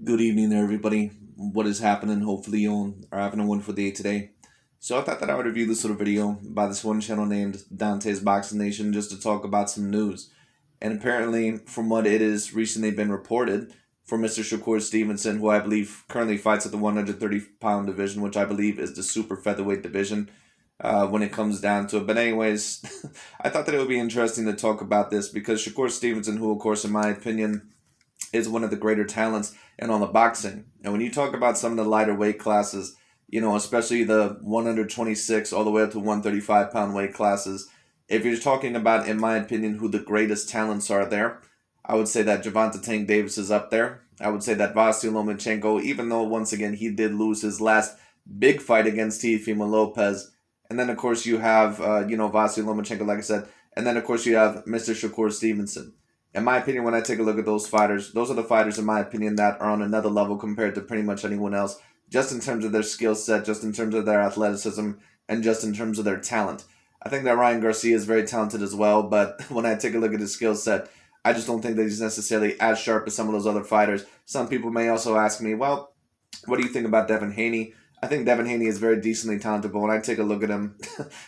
Good evening there, everybody. What is happening? Hopefully you all are having a wonderful day today. So I thought that I would review this little video by this one channel named Dante's Boxing Nation just to talk about some news. And apparently, from what it has recently been reported, for Mr. Shakur Stevenson, who I believe currently fights at the 130-pound division, which I believe is the super featherweight division when it comes down to it. But anyways, I thought that it would be interesting to talk about this because Shakur Stevenson, who of course in my opinion is one of the greater talents in all the boxing. And when you talk about some of the lighter weight classes, especially the 126 all the way up to 135-pound weight classes, if you're talking about, in my opinion, who the greatest talents are there, I would say that Gervonta Tank Davis is up there. I would say that Vasyl Lomachenko, even though once again he did lose his last big fight against Teofimo Lopez. And then of course you have, Vasyl Lomachenko, like I said. And then of course you have Mr. Shakur Stevenson. In my opinion, when I take a look at those fighters, those are the fighters, in my opinion, that are on another level compared to pretty much anyone else, just in terms of their skill set, just in terms of their athleticism, and just in terms of their talent. I think that Ryan Garcia is very talented as well, but when I take a look at his skill set, I just don't think that he's necessarily as sharp as some of those other fighters. Some people may also ask me, well, what do you think about Devin Haney? I think Devin Haney is very decently talented, but when I take a look at him,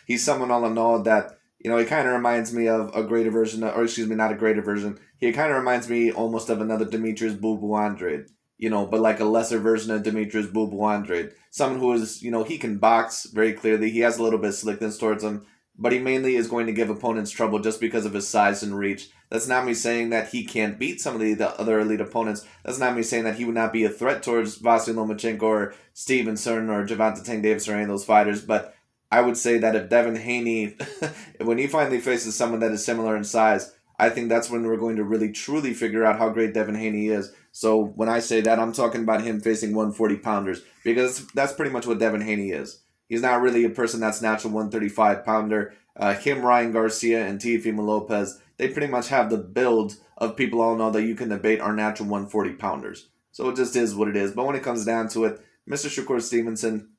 he's someone all in all that, he kind of reminds me of a greater version, not a greater version. He kind of reminds me almost of another Demetrius Boo Boo Andrade, but like a lesser version of Demetrius Boo Boo Andrade. Someone who is, he can box very clearly. He has a little bit of slickness towards him, but he mainly is going to give opponents trouble just because of his size and reach. That's not me saying that he can't beat some of the other elite opponents. That's not me saying that he would not be a threat towards Vasyl Lomachenko or Stevenson or Gervonta Tank Davis or any of those fighters, but I would say that if Devin Haney, when he finally faces someone that is similar in size, I think that's when we're going to really truly figure out how great Devin Haney is. So when I say that, I'm talking about him facing 140-pounders because that's pretty much what Devin Haney is. He's not really a person that's natural 135-pounder. Him, Ryan Garcia, and Teofimo Lopez, they pretty much have the build of people all know that you can debate are natural 140-pounders. So it just is what it is. But when it comes down to it, Mr. Shakur Stevenson,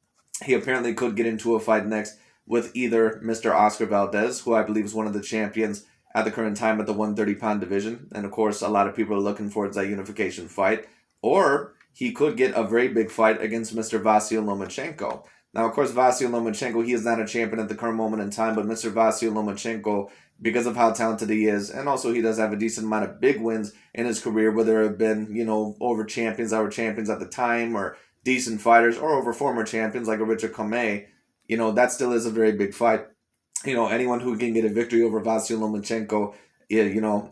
he apparently could get into a fight next with either Mr. Oscar Valdez, who I believe is one of the champions at the current time at the 130-pound division. And of course, a lot of people are looking towards that unification fight. Or he could get a very big fight against Mr. Vasyl Lomachenko. Now, of course, Vasyl Lomachenko, he is not a champion at the current moment in time, but Mr. Vasyl Lomachenko, because of how talented he is, and also he does have a decent amount of big wins in his career, whether it have been, over champions that were champions at the time, or decent fighters, or over former champions like a Richard Comey, that still is a very big fight. Anyone who can get a victory over Vasyl Lomachenko,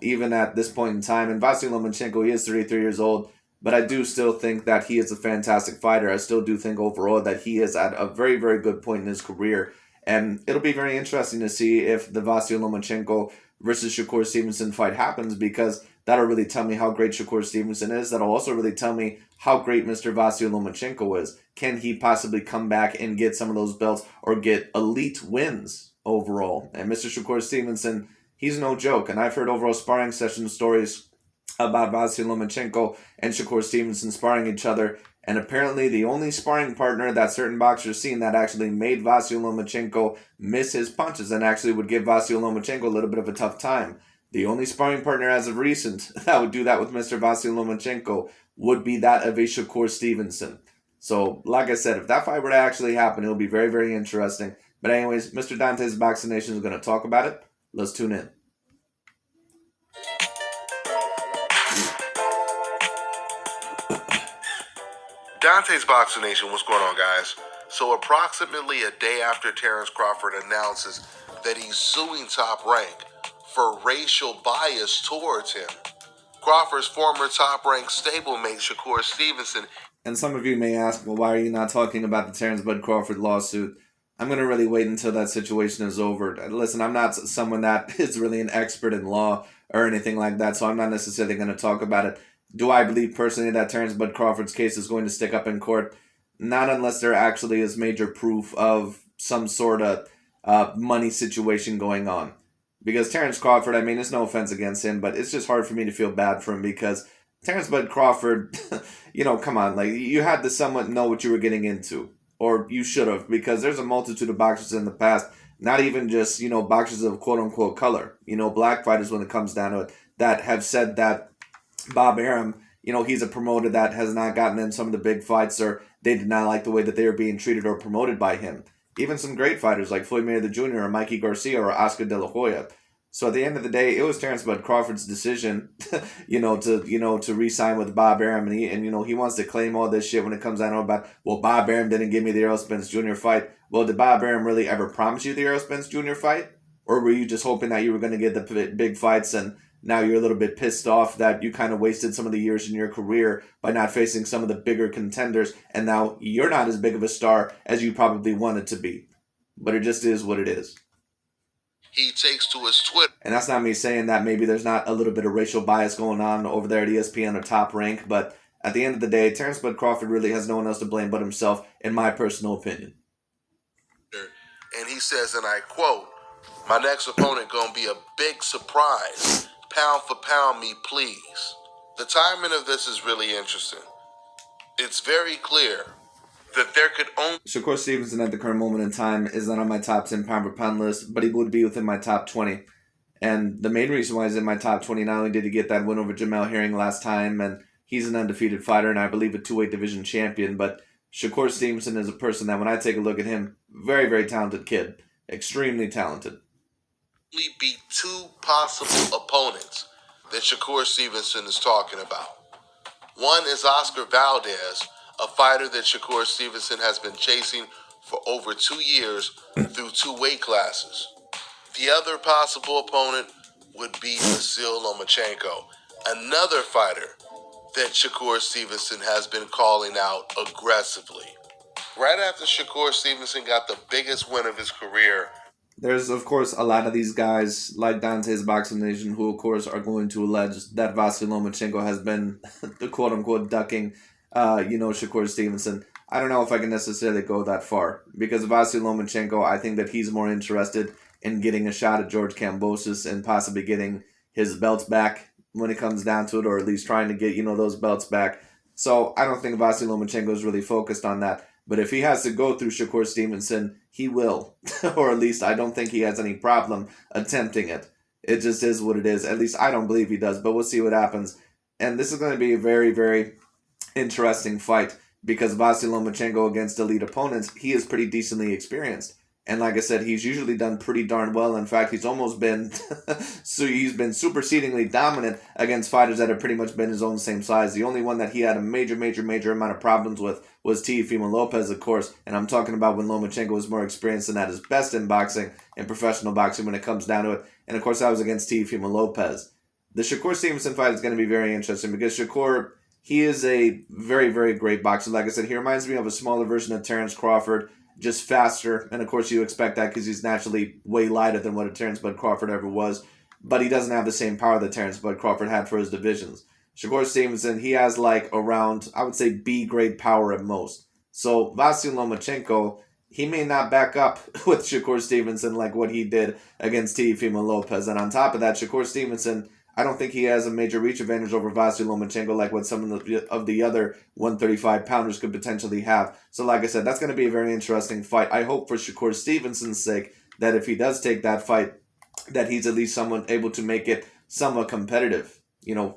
even at this point in time, and Vasyl Lomachenko, he is 33 years old, but I do still think that he is a fantastic fighter. I still do think overall that he is at a very, very good point in his career, and it'll be very interesting to see if the Vasyl Lomachenko versus Shakur Stevenson fight happens, because that'll really tell me how great Shakur Stevenson is. That'll also really tell me how great Mr. Vasyl Lomachenko is. Can he possibly come back and get some of those belts or get elite wins overall? And Mr. Shakur Stevenson, he's no joke. And I've heard overall sparring session stories about Vasyl Lomachenko and Shakur Stevenson sparring each other. And apparently the only sparring partner that certain boxers seen that actually made Vasyl Lomachenko miss his punches and actually would give Vasyl Lomachenko a little bit of a tough time. The only sparring partner as of recent that would do that with Mr. Vasyl Lomachenko would be that of a Shakur Stevenson. So, like I said, if that fight were to actually happen, it'll be very, very interesting. But anyways, Mr. Dante's Boxing Nation is going to talk about it. Let's tune in. Dante's Boxing Nation, what's going on, guys? So approximately a day after Terrence Crawford announces that he's suing Top Rank for racial bias towards him, Crawford's former Top Rank stablemate Shakur Stevenson. And some of you may ask, well, why are you not talking about the Terrence Bud Crawford lawsuit? I'm going to really wait until that situation is over. Listen, I'm not someone that is really an expert in law or anything like that, so I'm not necessarily going to talk about it. Do I believe personally that Terrence Bud Crawford's case is going to stick up in court? Not unless there actually is major proof of some sort of money situation going on. Because Terrence Crawford, I mean, there's no offense against him, but it's just hard for me to feel bad for him because Terrence Bud Crawford, come on, like you had to somewhat know what you were getting into. Or you should have, because there's a multitude of boxers in the past, not even just, boxers of quote-unquote color, black fighters when it comes down to it, that have said that Bob Arum, he's a promoter that has not gotten in some of the big fights, or they did not like the way that they were being treated or promoted by him. Even some great fighters like Floyd Mayweather Jr. or Mikey Garcia or Oscar De La Hoya. So at the end of the day, it was Terrence Bud Crawford's decision, to re-sign with Bob Arum, and he wants to claim all this shit when it comes down to about, well, Bob Arum didn't give me the Errol Spence Jr. fight. Well, did Bob Arum really ever promise you the Errol Spence Jr. fight, or were you just hoping that you were going to get the big fights, and now you're a little bit pissed off that you kind of wasted some of the years in your career by not facing some of the bigger contenders, and now you're not as big of a star as you probably wanted to be. But it just is what it is. He takes to his Twitter. And that's not me saying that maybe there's not a little bit of racial bias going on over there at ESPN or Top Rank, but at the end of the day, Terrence Bud Crawford really has no one else to blame but himself, in my personal opinion. And he says, and I quote, "My next opponent gonna be a big surprise. Pound for pound me, please." The timing of this is really interesting. It's very clear that there could only... Shakur Stevenson at the current moment in time is not on my top 10 pound for pound list, but he would be within my top 20. And the main reason why he's in my top 20, not only did he get that win over Jamel Herring last time, and he's an undefeated fighter and I believe a 2-weight division champion, but Shakur Stevenson is a person that when I take a look at him, very, very talented kid. Extremely talented. Be two possible opponents that Shakur Stevenson is talking about. One is Oscar Valdez, a fighter that Shakur Stevenson has been chasing for over 2 years through 2 weight classes. The other possible opponent would be Vasyl Lomachenko, another fighter that Shakur Stevenson has been calling out aggressively. Right after Shakur Stevenson got the biggest win of his career, there's, of course, a lot of these guys, like Dante's Boxing Nation, who, of course, are going to allege that Vasyl Lomachenko has been, the quote-unquote, ducking, Shakur Stevenson. I don't know if I can necessarily go that far, because Vasyl Lomachenko, I think that he's more interested in getting a shot at George Kambosos and possibly getting his belts back when it comes down to it, or at least trying to get, those belts back. So I don't think Vasyl Lomachenko is really focused on that. But if he has to go through Shakur Stevenson, he will. Or at least I don't think he has any problem attempting it. It just is what it is. At least I don't believe he does, but we'll see what happens. And this is going to be a very, very interesting fight because Vasyl Lomachenko against elite opponents, he is pretty decently experienced. And like I said, he's usually done pretty darn well. In fact, he's almost been he's been supersedingly dominant against fighters that have pretty much been his own same size. The only one that he had a major amount of problems with was Teofimo Lopez, of course. And I'm talking about when Lomachenko was more experienced and at his best in boxing, in professional boxing when it comes down to it. And of course, that was against Teofimo Lopez. The Shakur Stevenson fight is going to be very interesting because Shakur, he is a very, very great boxer. Like I said, he reminds me of a smaller version of Terrence Crawford, just faster, and of course you expect that because he's naturally way lighter than what a Terrence Bud Crawford ever was, but he doesn't have the same power that Terrence Bud Crawford had for his divisions. Shakur Stevenson, he has like around, I would say, B-grade power at most. So Vasyl Lomachenko, he may not back up with Shakur Stevenson like what he did against Teofimo Lopez, and on top of that, Shakur Stevenson, I don't think he has a major reach advantage over Vasyl Lomachenko like what some of the other 135-pounders could potentially have. So like I said, that's going to be a very interesting fight. I hope for Shakur Stevenson's sake that if he does take that fight, that he's at least someone able to make it somewhat competitive.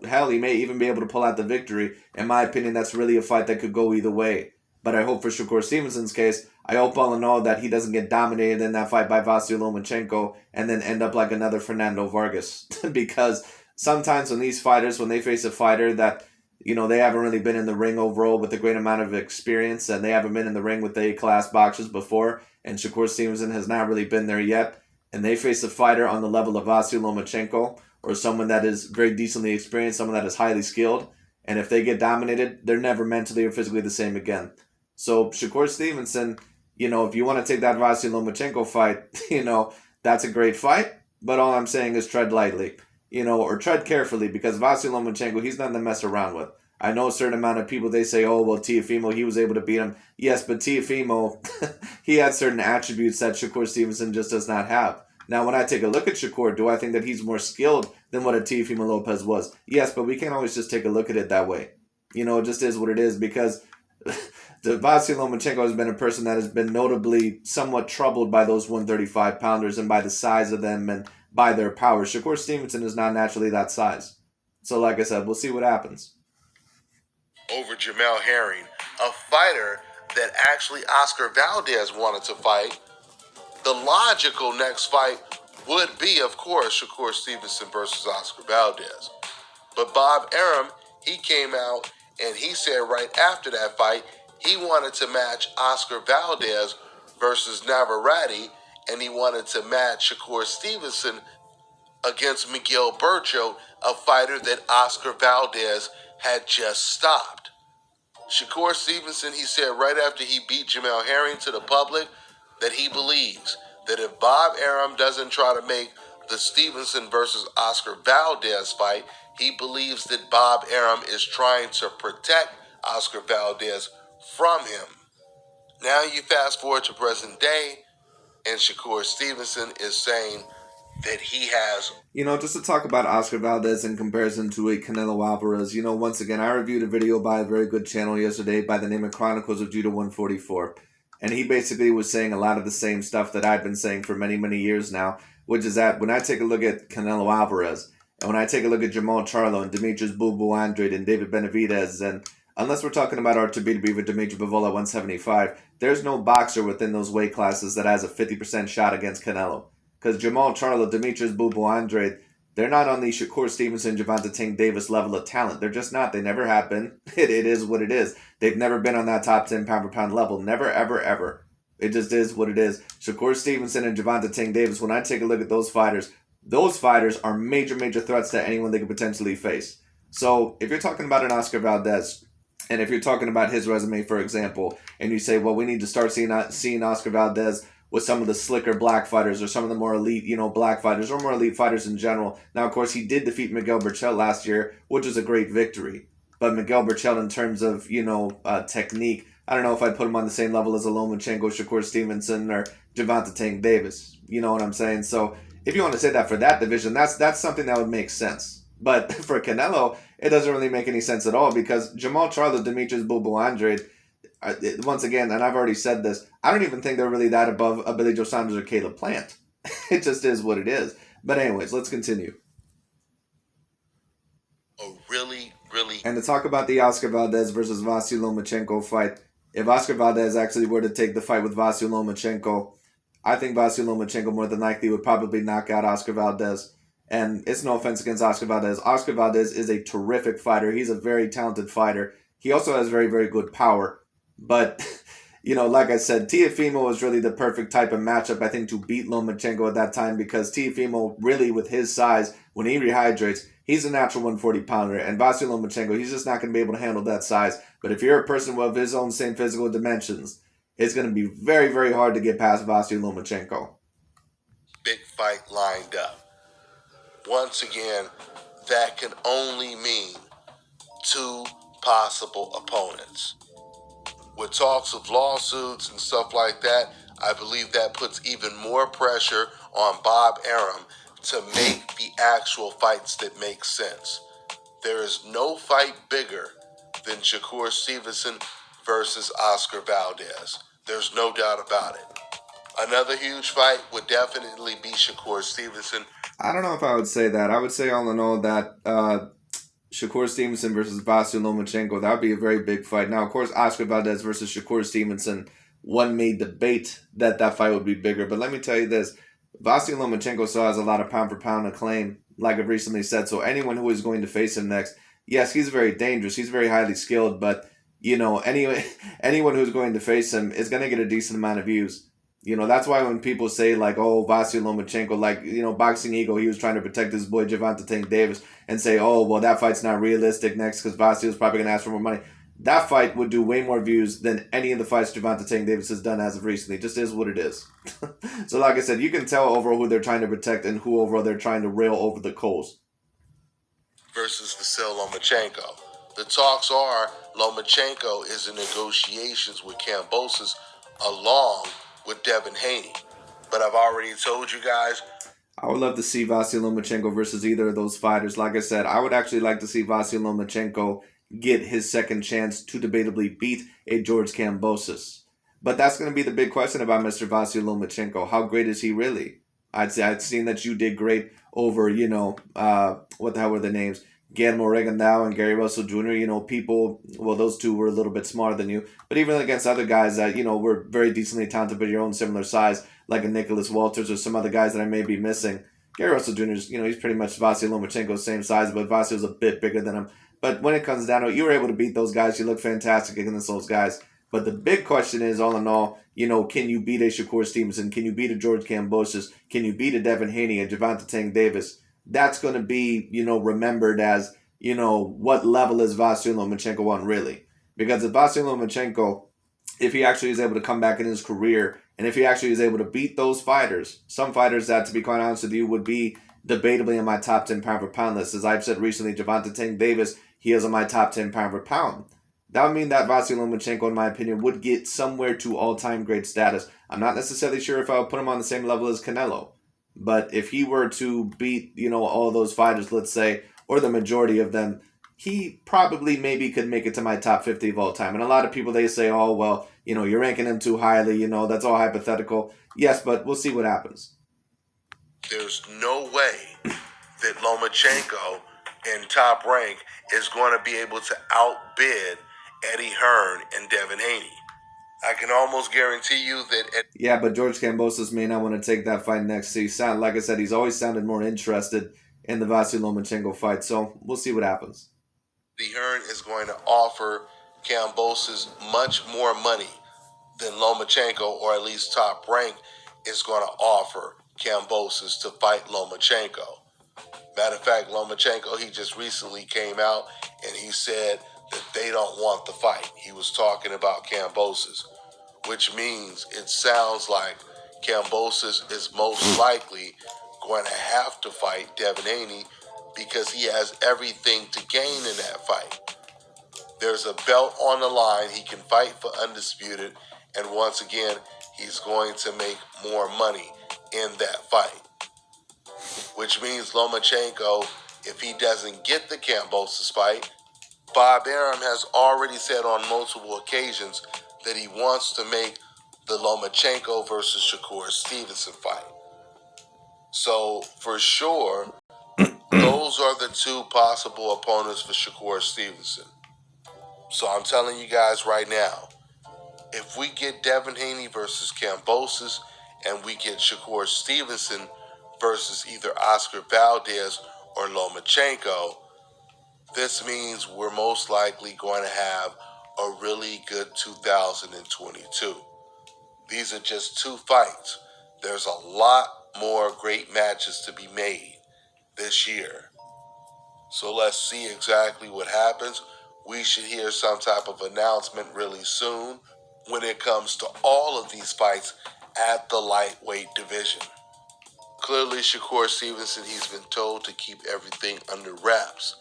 Hell, he may even be able to pull out the victory. In my opinion, that's really a fight that could go either way. But I hope for Shakur Stevenson's case, I hope all in all that he doesn't get dominated in that fight by Vasyl Lomachenko and then end up like another Fernando Vargas. Because sometimes when these fighters, when they face a fighter that, they haven't really been in the ring overall with a great amount of experience and they haven't been in the ring with A-class boxers before, and Shakur Stevenson has not really been there yet, and they face a fighter on the level of Vasyl Lomachenko or someone that is very decently experienced, someone that is highly skilled, and if they get dominated, they're never mentally or physically the same again. So Shakur Stevenson, if you want to take that Vasyl Lomachenko fight, that's a great fight, but all I'm saying is tread lightly. Or tread carefully because Vasyl Lomachenko, he's nothing to mess around with. I know a certain amount of people, they say, oh, well, Teofimo, he was able to beat him. Yes, but Teofimo, he had certain attributes that Shakur Stevenson just does not have. Now, when I take a look at Shakur, do I think that he's more skilled than what a Teofimo Lopez was? Yes, but we can't always just take a look at it that way. It just is what it is because the Vasyl Lomachenko has been a person that has been notably somewhat troubled by those 135-pounders and by the size of them and by their power. Shakur Stevenson is not naturally that size. So like I said, we'll see what happens. over Jamel Herring, a fighter that actually Oscar Valdez wanted to fight. The logical next fight would be, of course, Shakur Stevenson versus Oscar Valdez. But Bob Arum, he came out and he said right after that fight, he wanted to match Oscar Valdez versus Navarrete, and he wanted to match Shakur Stevenson against Miguel Bercho, a fighter that Oscar Valdez had just stopped. Shakur Stevenson, he said right after he beat Jamel Herring to the public that he believes that if Bob Arum doesn't try to make the Stevenson versus Oscar Valdez fight, he believes that Bob Arum is trying to protect Oscar Valdez from him. Now you fast forward to present day, and Shakur Stevenson is saying that he has... Just to talk about Oscar Valdez in comparison to a Canelo Alvarez, once again, I reviewed a video by a very good channel yesterday by the name of Chronicles of Judo 144. And he basically was saying a lot of the same stuff that I've been saying for many, many years now, which is that when I take a look at Canelo Alvarez, and when I take a look at Jamal Charlo and Demetrius Boo Boo Andrade and David Benavidez, and unless we're talking about our Tabita with Dimitri Bivol at 175, there's no boxer within those weight classes that has a 50% shot against Canelo. Because Jamal Charlo, Demetrius Boo Boo Andrade, they're not on the Shakur Stevenson, Gervonta Tank Davis level of talent. They're just not. They never have been. It is what it is. They've never been on that top 10 pound per pound level. Never, ever, ever. It just is what it is. Shakur Stevenson and Gervonta Tank Davis, when I take a look at those fighters are major, major threats to anyone they could potentially face. So if you're talking about an Oscar Valdez, and if you're talking about his resume, for example, and you say, well, we need to start seeing Oscar Valdez with some of the slicker black fighters or some of the more elite, black fighters or more elite fighters in general. Now, of course, he did defeat Miguel Berchelt last year, which was a great victory. But Miguel Berchelt, in terms of, technique, I don't know if I'd put him on the same level as a Lomachenko, Shakur Stevenson, or Gervonta Tank Davis. You know what I'm saying? So if you want to say that for that division, that's something that would make sense. But for Canelo, it doesn't really make any sense at all because Jamal Charlo, Demetrius Boo Boo Andrade, once again, and I've already said this, I don't even think they're really that above Billy Joe Saunders or Caleb Plant. It just is what it is. But anyways, let's continue. Really. And to talk about the Oscar Valdez versus Vasyl Lomachenko fight, if Oscar Valdez actually were to take the fight with Vasyl Lomachenko, I think Vasyl Lomachenko more than likely would probably knock out Oscar Valdez. And it's no offense against Oscar Valdez. Oscar Valdez is a terrific fighter. He's a very talented fighter. He also has very, very good power. But, like I said, Teofimo was really the perfect type of matchup, I think, to beat Lomachenko at that time because Teofimo, really, with his size, when he rehydrates, he's a natural 140-pounder. And Vasyl Lomachenko, he's just not going to be able to handle that size. But if you're a person with his own same physical dimensions, it's going to be very, very hard to get past Vasyl Lomachenko. Big fight lined up. Once again, that can only mean two possible opponents. With talks of lawsuits and stuff like that, I believe that puts even more pressure on Bob Arum to make the actual fights that make sense. There is no fight bigger than Shakur Stevenson versus Oscar Valdez. There's no doubt about it. Another huge fight would definitely be Shakur Stevenson. I don't know if I would say that. I would say all in all that Shakur Stevenson versus Vasyl Lomachenko, that would be a very big fight. Now, of course, Oscar Valdez versus Shakur Stevenson, one may debate that fight would be bigger. But let me tell you this, Vasyl Lomachenko still has a lot of pound-for-pound acclaim, like I've recently said. So anyone who is going to face him next, yes, he's very dangerous. He's very highly skilled. But, anyone who's going to face him is going to get a decent amount of views. That's why when people say, Vasyl Lomachenko, Boxing Ego, he was trying to protect his boy Gervonta Tank Davis and say, that fight's not realistic next because Vasyl's probably going to ask for more money. That fight would do way more views than any of the fights Gervonta Tank Davis has done as of recently. It just is what it is. So like I said, you can tell overall who they're trying to protect and who overall they're trying to rail over the coals. Versus Vasyl Lomachenko. The talks are Lomachenko is in negotiations with Kambosos along with Devin Haney. But I've already told you guys, I would love to see Vasyl Lomachenko versus either of those fighters. Like I said, I would actually like to see Vasyl Lomachenko get his second chance to debatably beat a George Kambosos. But that's going to be the big question about Mr. Vasyl Lomachenko. How great is he really? I'd seen that you did great over, what the hell were the names? Guillermo Rigondeaux and Gary Russell Jr., people, well, those two were a little bit smarter than you. But even against other guys that, were very decently talented but your own similar size, like a Nicholas Walters or some other guys that I may be missing. Gary Russell Jr. is, he's pretty much Vasyl Lomachenko's same size, but Vasyl's a bit bigger than him. But when it comes down to it, you were able to beat those guys. You look fantastic against those guys. But the big question is, all in all, can you beat a Shakur Stevenson? Can you beat a George Kambosos? Can you beat a Devin Haney, a Javante Tank Davis? That's going to be, remembered as, what level is Vasyl Lomachenko on really? Because if Vasyl Lomachenko, if he actually is able to come back in his career, and if he actually is able to beat those fighters, some fighters that, to be quite honest with you, would be debatably in my top 10 pound for pound list. As I've said recently, Javante Tank Davis, he is on my top 10 pound for pound. That would mean that Vasyl Lomachenko, in my opinion, would get somewhere to all-time great status. I'm not necessarily sure if I would put him on the same level as Canelo. But if he were to beat, all those fighters, let's say, or the majority of them, he probably maybe could make it to my top 50 of all time. And a lot of people, they say, oh, well, you're ranking him too highly, that's all hypothetical. Yes, but we'll see what happens. There's no way that Lomachenko in Top Rank is going to be able to outbid Eddie Hearn and Devin Haney. I can almost guarantee you that... Yeah, but George Kambosos may not want to take that fight next. So like I said, he's always sounded more interested in the Vasyl Lomachenko fight. So we'll see what happens. Eddie Hearn is going to offer Kambosos much more money than Lomachenko, or at least Top Rank is going to offer Kambosos to fight Lomachenko. Matter of fact, Lomachenko, he just recently came out and he said that they don't want the fight. He was talking about Kambosos, which means it sounds like Kambosos is most likely going to have to fight Devin Haney because he has everything to gain in that fight. There's a belt on the line. He can fight for undisputed, and once again, he's going to make more money in that fight. Which means Lomachenko, if he doesn't get the Kambosos fight, Bob Arum has already said on multiple occasions that he wants to make the Lomachenko versus Shakur Stevenson fight. So, for sure, those are the two possible opponents for Shakur Stevenson. So I'm telling you guys right now, if we get Devin Haney versus Kambosos and we get Shakur Stevenson versus either Oscar Valdez or Lomachenko, this means we're most likely going to have a really good 2022. These are just two fights. There's a lot more great matches to be made this year. So let's see exactly what happens. We should hear some type of announcement really soon when it comes to all of these fights at the lightweight division. Clearly, Shakur Stevenson, he's been told to keep everything under wraps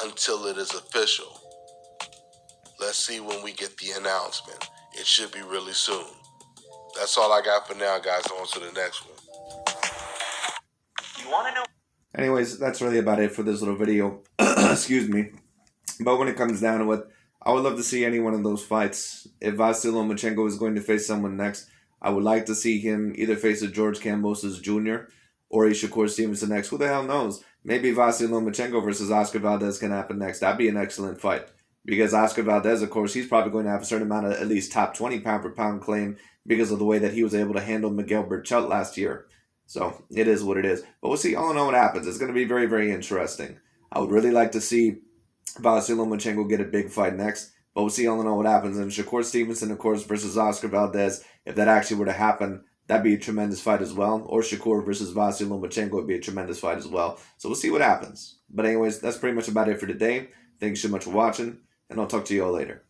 until it is official. Let's see when we get the announcement. It should be really soon. That's all I got for now, guys. On to the next one. You want to know? Anyways, that's really about it for this little video. Excuse me. But when it comes down to it, I would love to see any one of those fights. If Vasyl Lomachenko is going to face someone next, I would like to see him either face a George Kambosos Jr. or a Shakur Stevenson next. Who the hell knows? Maybe Vasyl Lomachenko versus Oscar Valdez can happen next. That'd be an excellent fight. Because Oscar Valdez, of course, he's probably going to have a certain amount of at least top 20 pound for pound claim because of the way that he was able to handle Miguel Berchelt last year. So it is what it is. But we'll see all in all what happens. It's going to be very, very interesting. I would really like to see Vasyl Lomachenko get a big fight next. But we'll see all in all what happens. And Shakur Stevenson, of course, versus Oscar Valdez. If that actually were to happen, that'd be a tremendous fight as well. Or Shakur versus Vasyl Lomachenko would be a tremendous fight as well. So we'll see what happens. But anyways, that's pretty much about it for today. Thanks so much for watching. And I'll talk to you all later.